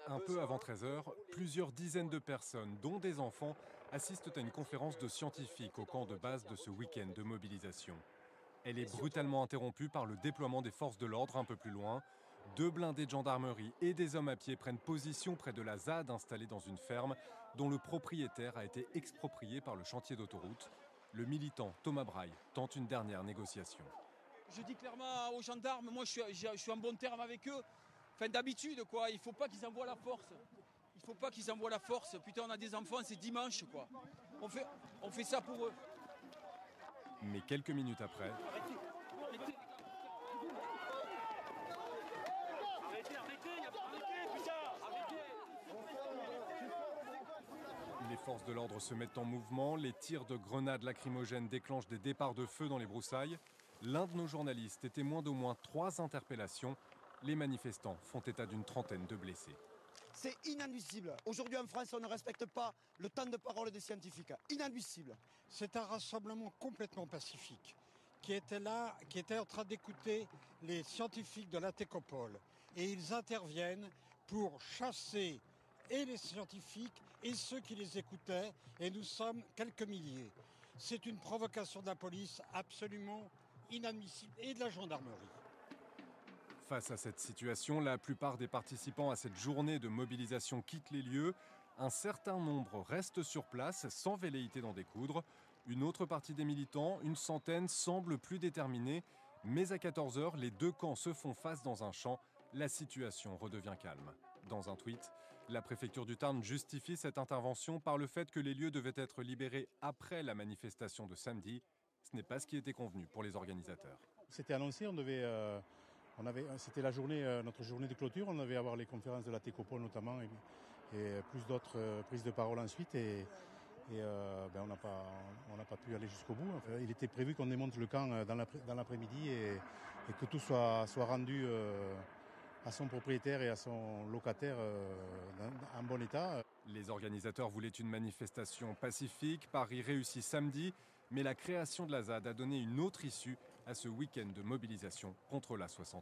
Un peu avant 13 heures, plusieurs dizaines de personnes, dont des enfants, assistent à une conférence de scientifiques au camp de base de ce week-end de mobilisation. Elle est brutalement interrompue par le déploiement des forces de l'ordre un peu plus loin. Deux blindés de gendarmerie et des hommes à pied prennent position près de la ZAD installée dans une ferme dont le propriétaire a été exproprié par le chantier d'autoroute. Le militant Thomas Braille tente une dernière négociation. Je dis clairement aux gendarmes, moi je suis en bon terme avec eux. Enfin d'habitude quoi, il faut pas qu'ils envoient la force. Il faut pas qu'ils envoient la force. Putain, on a des enfants, c'est dimanche quoi. On fait ça pour eux. Mais quelques minutes après, les forces de l'ordre se mettent en mouvement, les tirs de grenades lacrymogènes déclenchent des départs de feu dans les broussailles. L'un de nos journalistes est témoin d'au moins 3 interpellations. Les manifestants font état d'une trentaine de blessés. C'est inadmissible. Aujourd'hui en France, on ne respecte pas le temps de parole des scientifiques. Inadmissible. C'est un rassemblement complètement pacifique qui était là, qui était en train d'écouter les scientifiques de la Técopole. Et ils interviennent pour chasser et les scientifiques et ceux qui les écoutaient. Et nous sommes quelques milliers. C'est une provocation de la police absolument inadmissible et de la gendarmerie. Face à cette situation, la plupart des participants à cette journée de mobilisation quittent les lieux. Un certain nombre restent sur place sans velléité d'en découdre. Une autre partie des militants, une centaine, semble plus déterminée. Mais à 14 heures, les deux camps se font face dans un champ. La situation redevient calme. Dans un tweet, la préfecture du Tarn justifie cette intervention par le fait que les lieux devaient être libérés après la manifestation de samedi. Ce n'est pas ce qui était convenu pour les organisateurs. C'était annoncé, c'était la journée, notre journée de clôture. On devait avoir les conférences de la Técopole notamment et plus d'autres prises de parole ensuite. On n'a pas pu aller jusqu'au bout. Enfin, il était prévu qu'on démonte le camp dans l'après-midi et que tout soit rendu à son propriétaire et à son locataire en bon état. Les organisateurs voulaient une manifestation pacifique. Paris réussit samedi, mais la création de la ZAD a donné une autre issue à ce week-end de mobilisation contre l'A69.